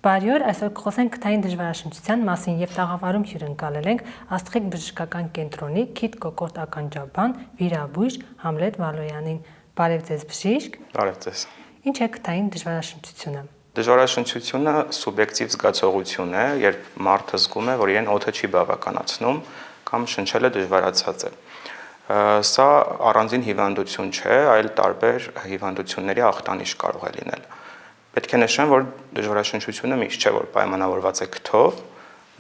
Բարի օր, այսօր կխոսենք քթային դժվարաշնչության մասին եւ տաղավարում հյուրընկալել ենք Աստղիկ բժշկական կենտրոնի քիթ կոկորտ ականջաբան վիրաբույժ Համլետ Վալոյանին։ Բարև ձեզ բժիշկ։ Բարև ձեզ։ Ինչ է քթային դժվարաշնչությունը։ Դժվարաշնչությունը սուբյեկտիվ զգացողություն է, երբ մարդը զգում է, որ իրեն օդը չի բավականացնում կամ շնչելը դժվարացած է։ Սա առանձին հիվանդություն չէ, այլ տարբեր հիվանդությունների ախտանիշ կարող է լինել։ Պետք է նշեմ, որ դժվարաշնչությունը միշտ չէ, որ պայմանավորված է քթով։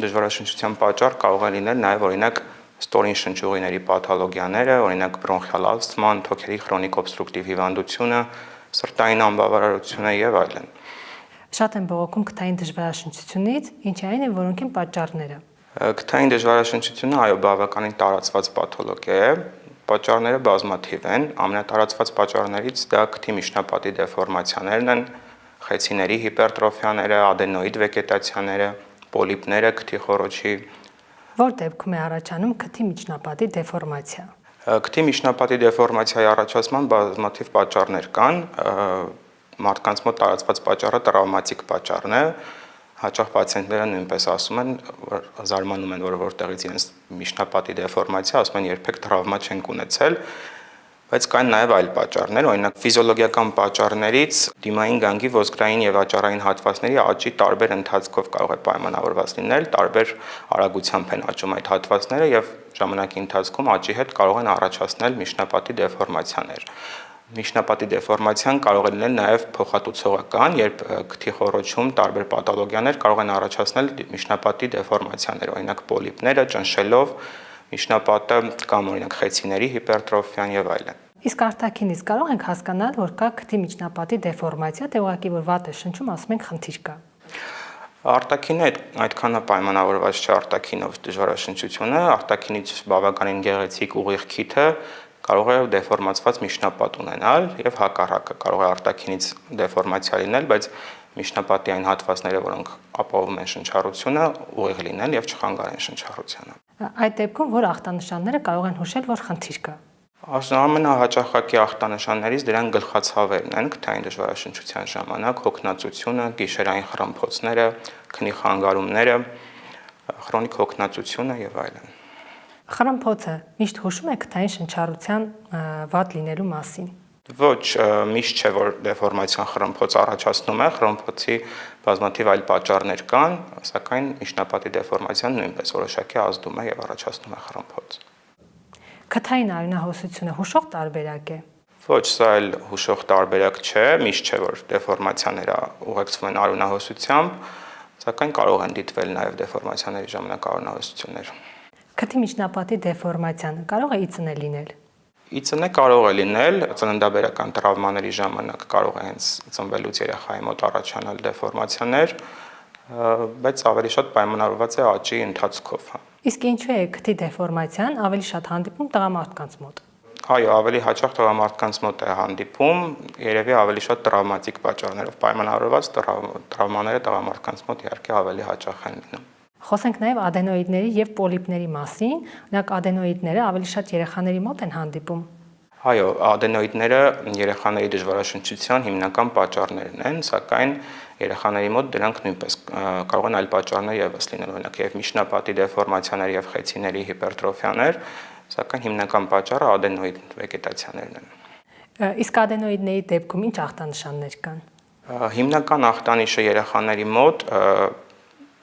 Դժվարաշնչության պատճառ կարող է լինել նաև օրինակ ստորին շնչուղիների պաթոլոգիաները, օրինակ բրոնխիալ ասթման, թոքերի խրոնիկ օբստրուկտիվ հիվանդությունը, սրտային անբավարարությունը եւ այլն։ Շատ են բողոքում քթային դժվարաշնչությունից, ինչի այն է, որոնք են պատճառները։ Քթային դժվարաշնչությունը այո բավականին տարածված պաթոլոգիա է։ Պատճառները բազմաթիվ են։ Ամենատարածված պատճառներից դա քթի միջնապատի դեֆորմացիաներն են, խեցիների հիպերտրոֆիաները, ադենոիդ վեգետացիաները, պոլիպները քթի խոռոչի։ Որ դեպքում է առաջանում քթի միջնապատի դեֆորմացիա։ Քթի միջնապատի դեֆորմացիայի առաջացման բազմաթիվ պատճառներ կան։ Մարդկանց մոտ տարածված պատճառը տրավմատիկ պատճառն է։ Հաճախ պացիենտները նույնպես ասում են, որ զարմանում են, որ որտեղից իրենց միջնապատի դեֆորմացիա, ասում են երբեք տրավմա չենք ունեցել, բայց կան նաև այլ պատճառներ, օրինակ ֆիզիոլոգիական պատճառներից դիմային գանգի ոսկրային եւ աճառային հատվածների աճի տարբեր ընթացքով կարող է պայմանավորված լինել, տարբեր արագությամբ են աճում այդ հատվածները եւ ժամանակի ընթացքում աճի հետ կարող են առաջացնել միջնապատի դեֆորմացիաներ։ Միջնապատի դեֆորմացիան կարող է լինել նաև փոխհատուցողական, երբ քթի խոռոչում տարբեր պաթոլոգիաներ կարող են առաջացնել միջնապատի դեֆորմացիաներ, օրինակ պոլիպները, ճնշելով միջնապատը կամ օրինակ խեցիների հիպերտրոֆիան եւ այլն։ Իսկ արտաքինից կարող ենք հասկանալ, որ կա քթի միջնապատի դեֆորմացիա, թե ուղղակի որ վատ է շնչում, ասում ենք խնդիր կա։ Արտաքինը այդքան պայմանավորված չէ արտաքինով դժվարաշնչությունը, արտաքինից բավականին գեղեցիկ ուղիղ քիթը կարող է դեֆորմացված միջնապատ ունենալ եւ հակառակը կարող է արտաքինից դեֆորմացիա լինել, բայց միջնապատի այն հատվածները, որոնք ապահովում են շնչառությունը, ուղիղ լինել եւ չխանգարեն շնչառությանը։ Այդ դեպքում որ ախտանշանները կարող են հուշել, որ խնդիր կա։ Ամենահաճախակի ախտանշաններից դրանք գլխացավերն են քթային դժվարաշնչության ժամանակ, հոգնածությունը, գիշերային խռմփոցները, քնի խանգարումները, խրոնիկ հոգնածությունը եւ այլն։ Խռմփոցը միշտ հուշում է քթային շնչառության վատ լինելու մասին։ Ոչ, միշտ չէ, որ դեֆորմացիան խռմփոց առաջացնում է, խռմփոցի բազմաթիվ այլ պատճառներ կան, սակայն միջնապատի դեֆորմացիան նույնպես որոշակի ազդում է եւ առաջացնում է խռմփոց։ Քթային արյունահոսությունը հուշող տարբերակ է։ Ոչ, սա էլ հուշող տարբերակ չէ, միշտ չէ, որ դեֆորմացիաները ուղեկցվում են արյունահոսությամբ, սակայն կարող են դիտվել նաեւ դեֆորմացիաների ժամանակ արյունահոսություններ։ Քթի միջնապատի դեֆորմացիան կարող է իծնել լինել։ Իծնե կարող է լինել, ծննդաբերական տրավմաների ժամանակ կարող է հենց ծնվելուց երեխայի մոտ առաջանալ դեֆորմացիաներ, բայց ավելի շատ պայմանավորված է աճի ընթացքով։ Իսկ ինչու է քթի դեֆորմացիան ավելի շատ հանդիպում տղամարդկանց մոտ։ Այո, ավելի հաճախ տղամարդկանց մոտ է հանդիպում, երևի ավելի շատ տրավմատիկ պատճառներով պայմանավորված տրավմաները տղամարդկանց մոտ իհարկե ավելի հաճախ են լինում։ Խոսենք նաև ադենոիդների եւ պոլիպների մասին, օրինակ ադենոիդները ավելի շատ երեխաների մոտ են հանդիպում։ Այո, ադենոիդները երեխաների դժվարաշնչության հիմնական պատճառներն են, սակայն երեխաների մոտ դրանք նույնպես կարող են այլ պատճառներ եւս լինել, օրինակ եւ միջնապատի դեֆորմացիաներ եւ խեցիների հիպերտրոֆիաներ, սակայն հիմնական պատճառը ադենոիդ վեգետացիաներն են։ Իսկ ադենոիդների դեպքում ինչ ախտանշաններ կան։ Հիմնական ախտանիշը երեխաների մոտ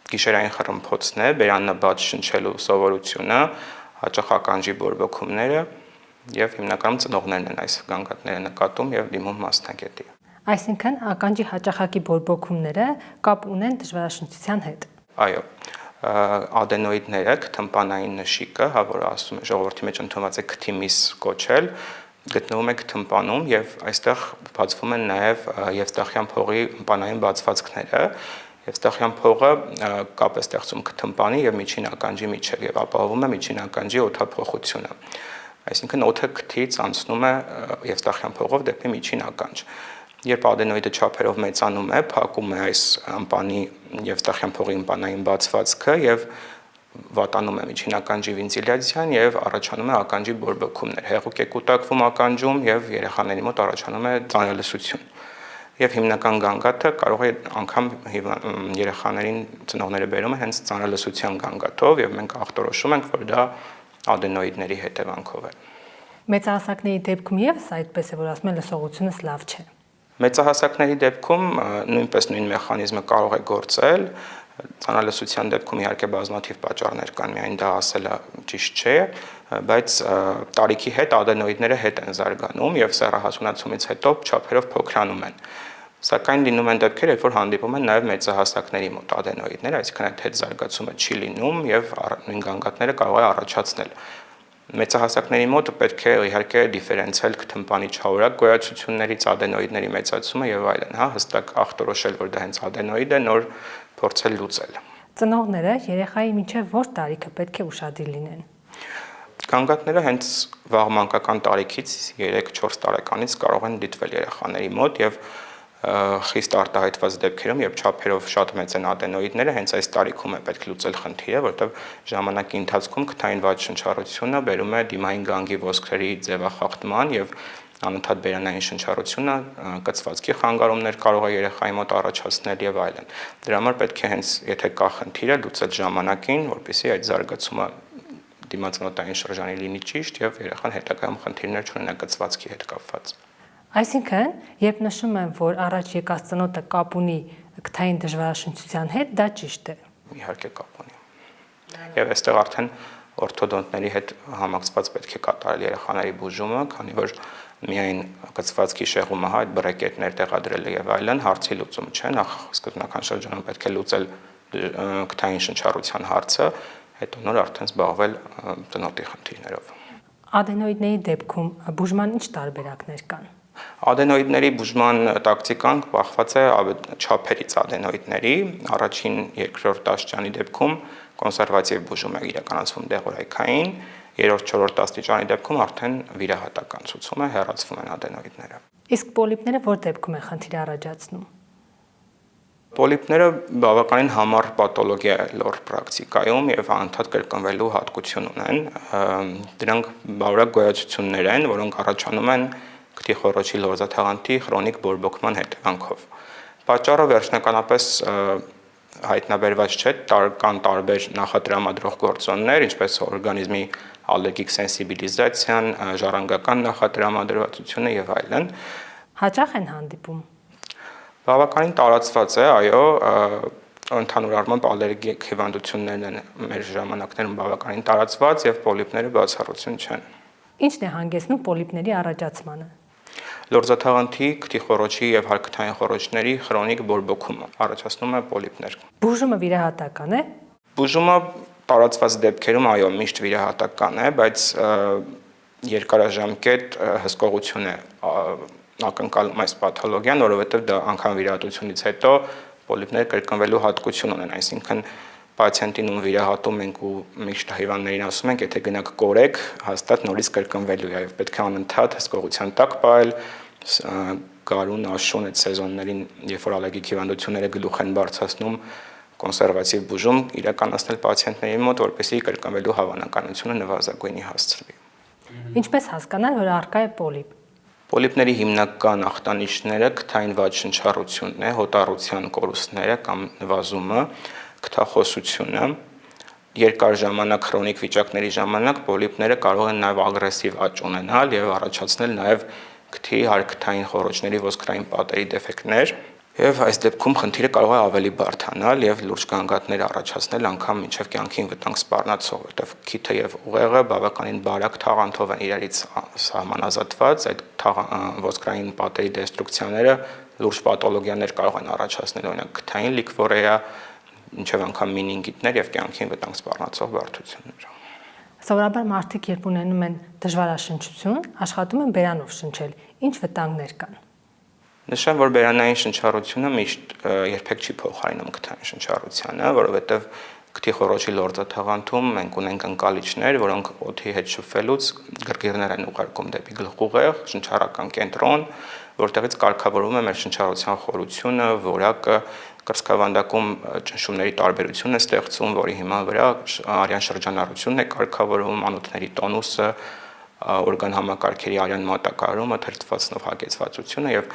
գիշերային խռմփոցն է, բերաննը բաց շնչելու սովորությունը, հաճախ ականջի բորբոքումները եւ հիմնականում ծնողներն են այս գանգատները նկատում եւ դիմում մասնագետի։ Այսինքն ականջի հաճախակի բորբոքումները կապ ունեն դժվարաշնչության հետ։ Այո, ադենոիդները, թմբանային նշիկը, որը ասում է ժողովրդի մեջ ընդունված է քթի միս կոչել, գտնվում է թմբանում եւ այստեղ բացվում են նաեւ եվստախյան փողի ըմպանային բացվածքները։ Եվստախյան փողը կապ է ստեղծում թմբանի եւ միջին ականջի միջեւ եւ ապահովում է միջին ականջի օդափոխությունը։ Այսինքն օդը քթից անցնում է եվստախյան փողով դեպի միջին ականջ։ Երբ ադենոիդը չափերով մեծանում է, փակում է այս ըմպանի եվստախյան փողի ըմպանային բացվածքը եւ վատանում է միջին ականջի վենտիլյացիան եւ առաջանում է ականջի բորբոքումներ։ Հեղուկ է կուտակվում ականջում եւ երեխաների մոտ առաջանում է ծանրալսություն։ Եվ հիմնական գանգատը կարող է անգամ երեխաներին ծնողները բերում են հենց ծանրալսության գանգատով եւ մենք ախտորոշում ենք, որ դա ադենոիդների հետևանքով է։ Մեծահասակների դեպքում եւս այդպես է, որ ասում են լսողությունս լավ չէ։ Մեծահասակների դեպքում նույնպես նույն մեխանիզմը կարող է գործել։ Ծանրալսության դեպքում իհարկե բազմաթիվ պատճառներ կան, միայն դա ասելը ճիշտ չէ, բայց տարիքի հետ ադենոիդները հետ են զարգանում եւ սեռահասունացումից հետո չափերով փոքրանում են։ Սակայն լինում են դեպքեր, երբ որ հանդիպում են նաև մեծահասակների մոտ ադենոիդներ, այսինքն այդ հետ զարգացումը չի լինում եւ նույն գանգատները կարող է առաջացնել։ Մեծահասակների մոտ պետք է իհարկե դիֆերենցիալ թմբանի չավորակ գոյացություններից ադենոիդների մեծացումը եւ այլն, հստակ ախտորոշել, որ դա հենց ադենոիդ է, նոր փորձել լուծել։ Ծնողները երեխայի մինչև որ տարիքը պետք է ուշադիր լինեն։ Գանգատները հենց վաղ մանկական տարիքից 3-4 տարեկանից կարող են դիտվել երեխաների մոտ եւ խիստ արտահայտված դեպքերում, երբ չափերով շատ մեծ են ադենոիդները, հենց այս տարիքում է պետք լուծել խնդիրը, որտեղ ժամանակի ընթացքում քթային վատ շնչառությունը բերում է դիմային գանգի ոսկրերի ձևախախտման եւ անընդհատ բերանային շնչառությունը կծվածքի խանգարումներ կարող է երեխայի մոտ առաջացնել եւ այլն։ Դրա համար պետք է հենց եթե կա խնդիրը լուծել ժամանակին, որպեսզի այդ զարգացումը դիմացնոտային շրջանի լինի ճիշտ եւ երեխան հետագայում խնդիրներ չունենա կծվածքի հետ կապված։ Այսինքն, երբ նշում են, որ առաջ եկած ծնոտը կապ ունի քթային դժվարաշնչության հետ, դա ճիշտ է։ Իհարկե կապ ունի։ Եվ այստեղ արդեն օրթոդոնտների հետ համակցված պետք է կատարել երեխաների բուժումը, քանի որ միայն կծվածքի շեղումը, այդ բրեկետներ տեղադրելը եւ այլն հարցի լուծում չէ, նախ սկզբնական շրջանում պետք է լուծել քթային շնչառության հարցը, հետո նոր արդեն զբաղվել ծնոտի խնդիրներով։ Ադենոիդների դեպքում բուժման ինչ տարբերակներ կան։ Ադենոիդների բուժման տակտիկան կախված է չափերից ադենոիդների, առաջին, երկրորդ աստիճանի դեպքում կոնսերվատիվ բուժում է իրականացվում դեղորայքային, երրորդ, չորրորդ աստիճանի դեպքում արդեն վիրահատական ցուցում է, հեռացվում են ադենոիդները։ Իսկ պոլիպները որ դեպքում են խնդիր առաջացնում։ Պոլիպները բավականին համառ պաթոլոգիա է լոր պրակտիկայում եւ անընդհատ կրկնվելու հատկություն ունեն։ Դրանք բարակ գոյացություններ են, որոնք առաջանում են քթի խոռոչի լորձաթաղանթի քրոնիկ բորբոքման հետևանքով։ Պատճառը վերջնականապես հայտնաբերված չէ, կան տարբեր նախատրամադրող գործոններ, ինչպես օրգանիզմի ալերգիկ սենսիբիլիզացիան, ժառանգական նախատրամադրվածությունը եւ այլն։ Հաճախ են հանդիպում։ Բավականին տարածված է, այո, ընդհանուր առմամբ ալերգիկ հիվանդություններն են մեր ժամանակներում բավականին տարածված եւ պոլիպները բացառություն չեն։ Ինչն է հանգեցնում պոլիպների առաջացմանը։ Լորձաթաղանթի, քթի խոռոչի եւ հարկթային խոռոչների քրոնիկ բորբոքումը առաջացնում է պոլիպներ։ Բուժումը վիրահատական է։ Բուժումը տարածված դեպքերում այո միշտ վիրահատական է, բայց երկարաժամկետ հսկողություն է ակնկալում այս պաթոլոգիան, որովհետև դա անգամ վիրահատությունից հետո պոլիպները կրկնվելու հատկություն ունեն, այսինքն պացիենտին ում վիրահատում ենք ու միշտ հիվանդներին ասում ենք, եթե գնաք կորեք, հաստատ նորից կրկնվելու է, եւ պետք է անընդհատ հսկողության տակ պահել, գարուն, աշուն այդ սեզոններին, երբ որ ալերգիկ հիվանդությունները գլուխ են բարձրացնում, կոնսերվատիվ բուժում իրականացնել պացիենտների մոտ, որպեսզի կրկնվելու հավանականությունը նվազագույնի հասցվի։ Ինչպես հասկանալ, որ առկա է պոլիպ։ Պոլիպների հիմնական ախտանիշները քթային վատ շնչառությունն է, հոտառության կորուստները կամ նվազումը, քթախոսությունը, երկար ժամանակ քրոնիկ վիճակների ժամանակ պոլիպները կարող են նաև ագրեսիվ աճ ունենալ եւ առաջացնել նաև քթի հարկթային խոռոչների ոսկրային պատերի դեֆեկտներ եւ այս դեպքում խնդիրը կարող է ավելի բարդանալ եւ լուրջ գանգատներ առաջացնել անգամ մինչեւ կյանքին վտանգ սպառնացող, որտեղ քիթը եւ ուղեղը բավականին բարակ թաղանթով են իրարից սահմանազատված, այդ ոսկրային պատերի դեստրուկցիաները լուրջ պաթոլոգիաներ կարող են առաջացնել, օրինակ քթային լիկվորեա, մինչև անգամ մինինգիտներ եւ կյանքին վտանգ սպառնացող բարդություններ։ Սովորաբար մարդիկ երբ ունենում են դժվարաշնչություն, աշխատում են բերանով շնչել։ Ինչ վտանգներ կան։ Նշեմ, որ բերանային շնչառությունը միշտ երբեք չի փոխարինում քթային շնչառությանը, որովհետև քթի խոռոչի լորձաթաղանթում մենք ունենք ընկալիչներ, որոնք օդի հետ շփվելուց գրգիռներ են ուղարկում դեպի գլխուղեղ, շնչառական կենտրոն, որտեղից կարգավորվում է մեր շնչառության խորությունը, որակը, կրծքավանդակում ճնշումների տարբերություն է ստեղծում, որի հիման վրա արյան շրջանառությունն է կարգավորվում, անոթների տոնուսը, օրգան համակարգերի արյան մատակարարումը, թրթվածնով հագեցվածությունը եւ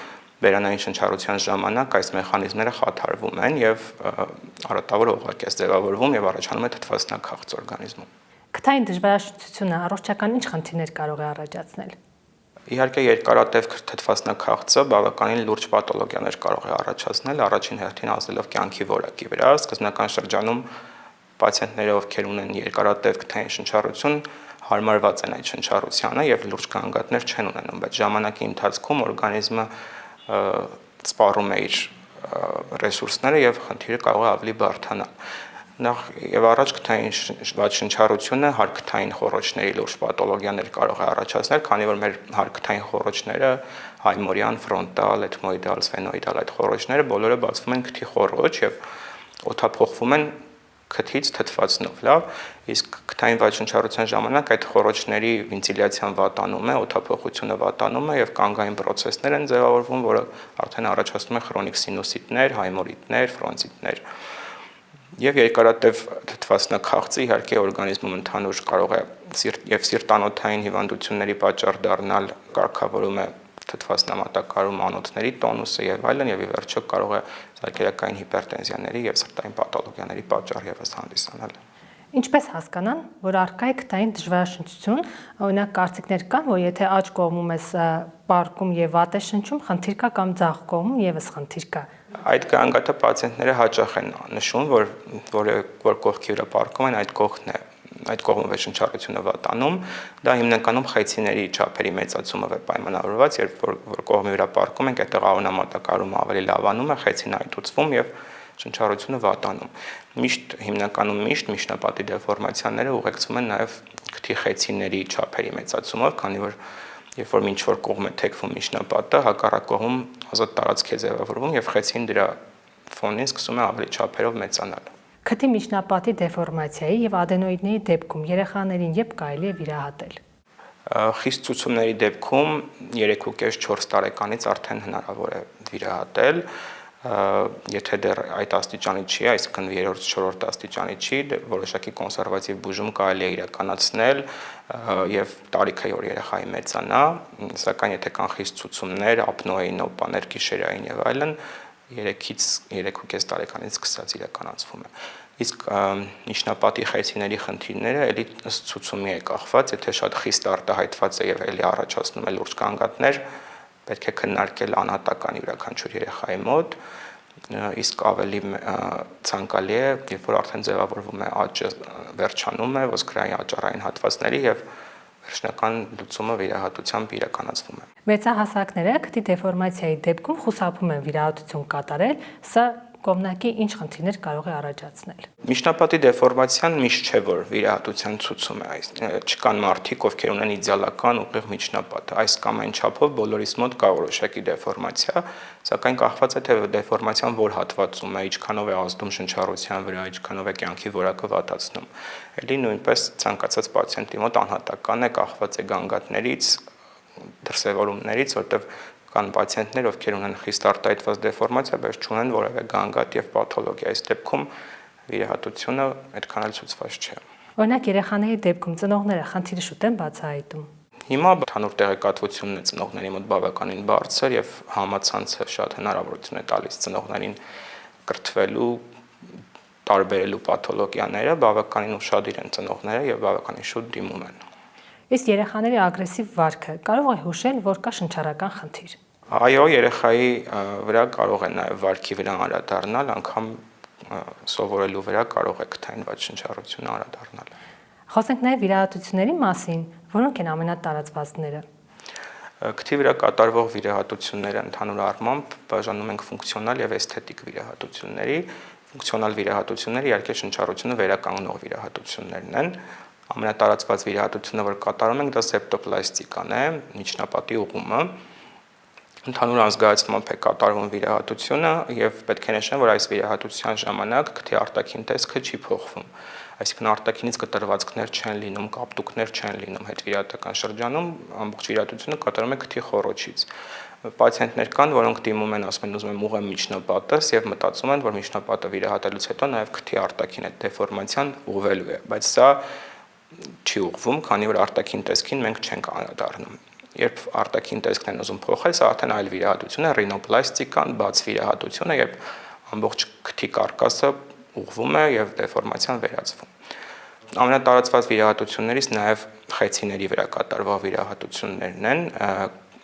բերանային շնչառության ժամանակ այս մեխանիզմները խաթարվում են եւ արատավոր օղակ է ձևավորվում եւ առաջանում է թթվածնաքաղց օրգանիզմում։ Քթային դժվարաշնչությունը առողջական ինչ խնդիրներ կարող է առաջացնել։ Իհարկե երկարատև թթվածնաքաղցը բավականին լուրջ պաթոլոգիաներ կարող է առաջացնել, առաջին հերթին ազդելով կյանքի որակի վրա։ Սկզբնական շրջանում պացիենտները, ովքեր ունեն երկարատև քթային շնչառություն, հարմարված են այդ շնչառությանը եւ լուրջ գանգատներ չեն ունենում, բայց ժամանակի ընթացքում օրգանիզմը սպառում է իր ռեսուրսները եւ խնդիրը կարող է ավելի բարդանալ։ Նախ եւ առաջ քթային շնչառությունը հարկքթային խոռոչների լուրջ պաթոլոգիաներ կարող է առաջացնել, քանի որ մեր հարկքթային խոռոչները հայմորյան, ֆրոնտալ, էթմոիդալ, սֆենոիդալ այդ խոռոչները բոլորը բացվում են քթի խոռոչ եւ օդափոխվում են քթից թթվածնով, լավ, իսկ քթային վաճառության ժամանակ այդ խոռոչների վենտիլյացիան վատանում է, օդափոխությունը վատանում է եւ կանգային process-ներ են ձևավորվում, որը արդեն առաջացնում է քրոնիկ սինուսիտներ, հայմորիտներ, ֆրոնզիտներ։ Եվ երկարատև թթվածնաքաղցը իհարկե օրգանիզմում ընդհանուր կարող է սիրտանոթային հիվանդությունների պատճառ դառնալ, կարգավորում է թթվածնամատակարարում անոթների տոնուսը եւ այլն, եւ ի վերջո կարող է սարքերակային հիպերտենզիաների եւ սրտային պաթոլոգիաների պատճառ եւս հանդիսանալ։ Ինչպես հասկանան, որ առկա է քթային դժվարաշնչություն, օրինակ կարծիքներ կան, որ եթե աջ կողմում ես պարկում եւ վատ է շնչում, խնդիր կա կամ ձախ կողմում եւս խնդիր կա։ Այդ գանգատը պացիենտները հաճախ են նշում, որ կողքի վրա պարկում են, այդ կողմով է շնչառությունը վատանում, դա հիմնականում խեցիների չափերի մեծացումով է պայմանավորված, երբ որ կողմի վրա պարկում ենք, այդտեղ անամատակարարումը ավելի լավանում է, խեցին այտուցվում եւ շնչառությունը վատանում։ Հիմնականում միջնապատի դեֆորմացիաները ուղեկցվում են նաև քթի խեցիների չափերի մեծացումով, քանի որ երբ որ ինչ-որ կողմ է թեքվում միջնապատը, հակառակ կողմում ազատ տարածք է ձևավորվում եւ խեցին դրա ֆոնին սկսում է ավելի չափերով մեծանալ։ Քթի միջնապատի դեֆորմացիայի եւ ադենոիդների դեպքում երեխաներին երբ կարելի է վիրահատել։ Խիստ ցուցումների դեպքում 3.5-4 տարեկանից արդեն հնարավոր է վիրահատել։ Եթե դեռ այդ աստիճանի չի, այսինքն 3-4 աստիճանի չի, որոշակի կոնսերվատիվ բուժում կարելի է իրականացնել եւ տարիքը որ երեխայի մեծանա, սակայն եթե կան խիստ ցուցումներ, ապնոեին, օպաներ, գիշերային եւ այլն, 3-ից 3.5 տարեկանից սկսած իրականացվում է։ Իսկ միջնապատի խեցիների խնդիրները էլի ըստ ցուցումի է կախված, եթե շատ խիստ արտահայտված է եւ էլի առաջացնում է լուրջ գանգատներ, պետք է քննարկել անհատական յուրաքանչյուր երեխայի մոտ, իսկ ավելի ցանկալի է, երբ որ արդեն ձևավորվում է աճը, վերջանում է ոսկրային աճառային հատվածների եւ վերջնական լուծումը վիրահատությամբ իրականացվում է։ Մեծահասակները քթի դեֆորմացիայի դեպքում խուսափում են վիրահատություն կատարել, սա կողմնակի ինչ խնդիրներ կարող է առաջացնել։ Միջնապատի դեֆորմացիան միշտ չէ, որ վիրահատության ցուցում է, չկան մարդիկ, ովքեր ունեն իդեալական ուղիղ միջնապատ։ Այս կամ այն չափով բոլորիս մոտ կա որոշակի դեֆորմացիա, սակայն կախված է թե դեֆորմացիան որ հատվածում է, ինչքանով է ազդում շնչառության վրա, ինչքանով է կյանքի որակը վատացնում։ Էլի նույնպես ցանկացած պացիենտի մոտ անհատական է, կախված է գանգատներից, դրսևորումներից, որտեղ կան պացիենտներ, ովքեր ունեն խիստ արտահայտված դեֆորմացիա, բայց չունեն որևէ գանգատ եւ պաթոլոգիա։ Այս դեպքում վիրահատությունը այդքան էլ ցուցված չէ։ Օրինակ երեխաների դեպքում ծնողները խնդիրը շուտ են բացահայտում։ Հիմա ընդհանուր տեղեկատվությունն է ծնողների մոտ բավականին բարձր եւ համացանցը շատ հնարավորություն է տալիս ծնողներին կրթվելու, տարբերելու պաթոլոգիաները, բավականին ուշադիր են ծնողները եւ բավականին շուտ դիմում են։ Իսկ երեխաների ագրեսիվ վարքը կարող է հուշել, որ կա շնչառական խնդիր։ Այո, երեխայի վրա կարող է նաև վարքի վրա անդրադառնալ, անգամ սովորելու վրա կարող է քթային վաճառությունը անդրադառնալ։ Խոսենք նաև վիրահատությունների մասին, որոնք են ամենատարածվածները։ Քթի վրա կատարվող վիրահատությունները ընդհանուր առմամբ բաժանում ենք ֆունկցիոնալ եւ էսթետիկ վիրահատությունների։ Ֆունկցիոնալ վիրահատությունները իհարկե շնչառությունը վերականգնող վիրահատություններն են։ Ամենատարածված վիրահատությունը, որ կատարում ենք, դա սեպտոպլաստիկան է, միջնապատի ուղղումը։ Ընդհանուր ազգայացմամբ է կատարվում վիրահատությունը եւ պետք է նշեմ, որ այս վիրահատության ժամանակ քթի արտաքին տեսքը չի փոխվում։ Այսինքն արտաքինից կտրվածքներ չեն լինում, կապտուկներ չեն լինում հետվիրահատական շրջանում, ամբողջ վիրահատությունը կատարվում է քթի խոռոչից։ Պացիենտներ կան, որոնք դիմում են, ասում են, ուզում եմ ուղղեմ միջնապատս եւ մտածում են, որ միջնապատը վիրահատելուց հետո նաեւ քթի արտաքին այդ դեֆորմացիան ուղղվելու է, բայց սա չի ուղղվում, քանի որ արտաքին տեսքին մենք չենք անդրադառնում։ Երբ արտաքին տեսքն են ուզում փոխել, սա արդեն այլ վիրահատություն է, ռինոպլաստիկան, բաց վիրահատությունը, երբ ամբողջ քթի կարկասը ուղղվում է եւ դեֆորմացիան վերացվում։ Ամենատարածված վիրահատություններից նաև խեցիների վրա կատարվող վիրահատություններն են,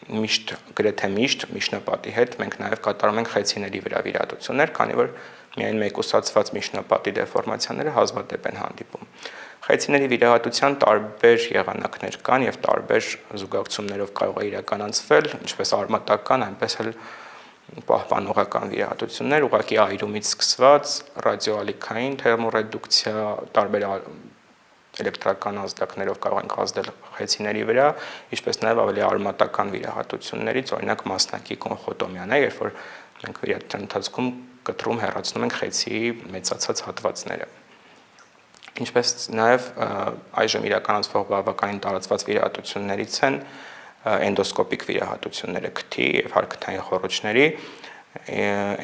միշտ գրեթե միշտ միջնապատի հետ մենք նաև կատարում ենք խեցիների վրա վիրահատություններ, քանի որ միայն մեկուսացված միջնապատի դեֆորմացիաները հազվադեպ են հանդիպում։ Խեցիների վիրահատության տարբեր եղանակներ կան եւ տարբեր զուգակցություններով կարող է իրականացվել, ինչպես արմատական, այնպես էլ պահպանողական վիրահատություններ, ուղղակի այրումից սկսված ռադիոալիքային թերմոռեդուկցիա, տարբեր էլեկտրական ազդակներով կարող ենք ազդել խեցիների վրա, ինչպես նաև ավելի արմատական վիրահատություններից, օրինակ մասնակի կոնխոտոմիան է, երբ որ մենք վիրահատության ընթացքում կտրում հեռացնում ենք խեցիի մեծացած հատվածները։ Ինչպես նաև այժմ իրականացվող բավականին տարածված վիրահատություններից են էնդոսկոպիկ վիրահատությունները քթի եւ հարքթային խոռոչների։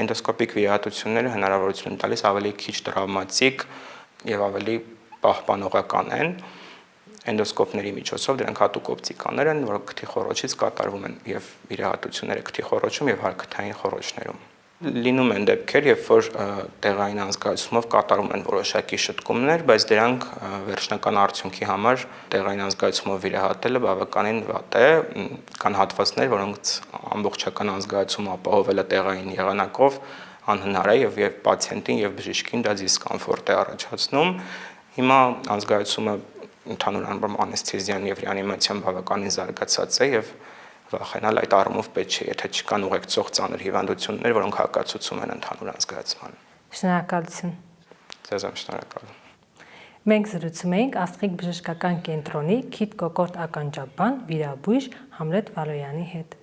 Էնդոսկոպիկ վիրահատությունները հնարավորություն են տալիս ավելի քիչ տրավմատիկ եւ ավելի պահպանողական են, էնդոսկոպների միջոցով դրանք հատուկ օպտիկաներ են, որոնք քթի խոռոչից կատարվում են եւ վիրահատությունները քթի խոռոչում եւ հարքթային խոռոչներում։ Լինում են դեպքեր, երբ որ տեղային անզգայացումով կատարում են որոշակի շտկումներ, բայց դրանք վերջնական արդյունքի համար տեղային անզգայացումով վիրահատելը բավականին վատ է, կան հատվածներ, որոնց ամբողջական անզգայացումը ապահովելը տեղային եղանակով անհնար է եւ պացիենտին եւ բժիշկին դա դիսկոմֆորտ է առաջացնում։ Հիմա անզգայացումը ընդհանուր առմամբ անեսթեզիան եւ ռեանիմացիան բավականին զարգացած է եւ վախենալ այդ առումով պետք չէ, եթե չկան ուղեկցող ծանր հիվանդություններ, որոնք հակացուցում են ընդհանուր անզգայացմանը։ Շնորհակալություն։ Ձեզ եմ շնորհակալ։ Մենք զրուցում էինք Աստղիկ բժշկական կենտրոնի քիթ կոկորտ ականջաբան, վիրաբույժ Համլետ Վալոյանի հետ։